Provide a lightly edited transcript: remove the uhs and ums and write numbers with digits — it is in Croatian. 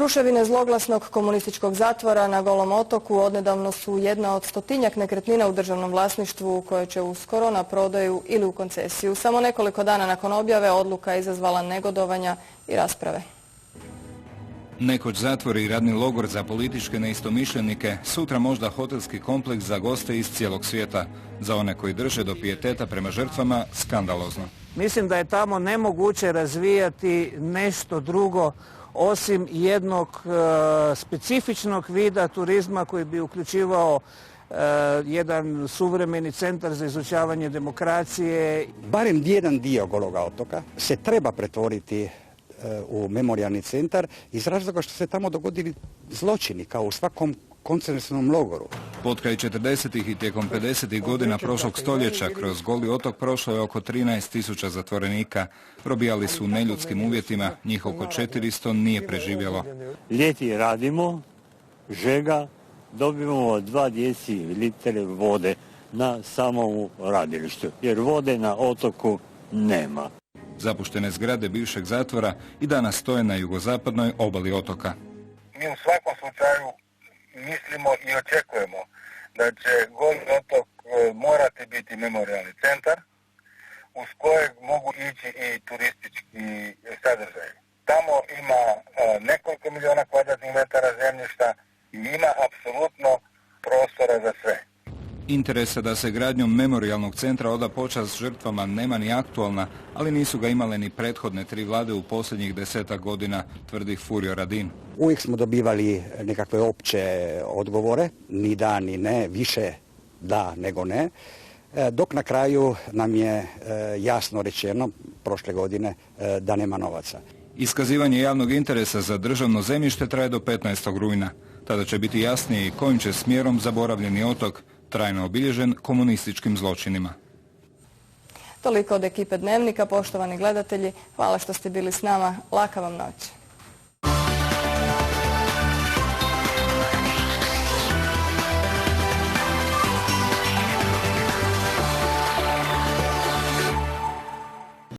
Ruševine zloglasnog komunističkog zatvora na Golom otoku odnedavno su jedna od 100-tinjak nekretnina u državnom vlasništvu koje će uskoro na prodaju ili u koncesiju. Samo nekoliko dana nakon objave odluka je izazvala negodovanja i rasprave. Nekoć zatvor i radni logor za političke neistomišljenike, sutra možda hotelski kompleks za goste iz cijelog svijeta. Za one koji drže do pijeteta prema žrtvama, skandalozno. Mislim da je tamo nemoguće razvijati nešto drugo osim jednog specifičnog vida turizma koji bi uključivao jedan suvremeni centar za izučavanje demokracije. Barem jedan dio Gologa otoka se treba pretvoriti u memorijalni centar iz razloga što se tamo dogodili zločini kao u svakom koncentracionom logoru. Potkraj 40. i tijekom 50. godina prošlog stoljeća kroz Goli otok prošlo je oko 13.000 zatvorenika. Probijali su u neljudskim uvjetima, njih oko 400 nije preživjelo. Ljeti radimo, žega, dobivamo 2 decilitre vode na samom radilištu, jer vode na otoku nema. Zapuštene zgrade bivšeg zatvora i danas stoje na jugozapadnoj obali otoka. Mi u svakom slučaju mislimo i očekujemo da će Goli otok morati biti memorijalni centar uz kojeg mogu ići i turistički sadržaj. Tamo ima nekoliko milijuna kvadratnih metara zemljišta i ima apsolutno prostora za sve. Interesa da se gradnjom memorijalnog centra oda počast žrtvama nema ni aktualna, ali nisu ga imale ni prethodne 3 vlade u posljednjih 10 godina, tvrdi Furio Radin. Uvijek smo dobivali nekakve opće odgovore, ni da ni ne, više da nego ne, dok na kraju nam je jasno rečeno prošle godine da nema novaca. Iskazivanje javnog interesa za državno zemljište traje do 15. rujna. Tada će biti jasnije i kojim će smjerom zaboravljeni otok trajno obilježen komunističkim zločinima. Toliko od ekipe Dnevnika, poštovani gledatelji. Hvala što ste bili s nama. Laka vam noć.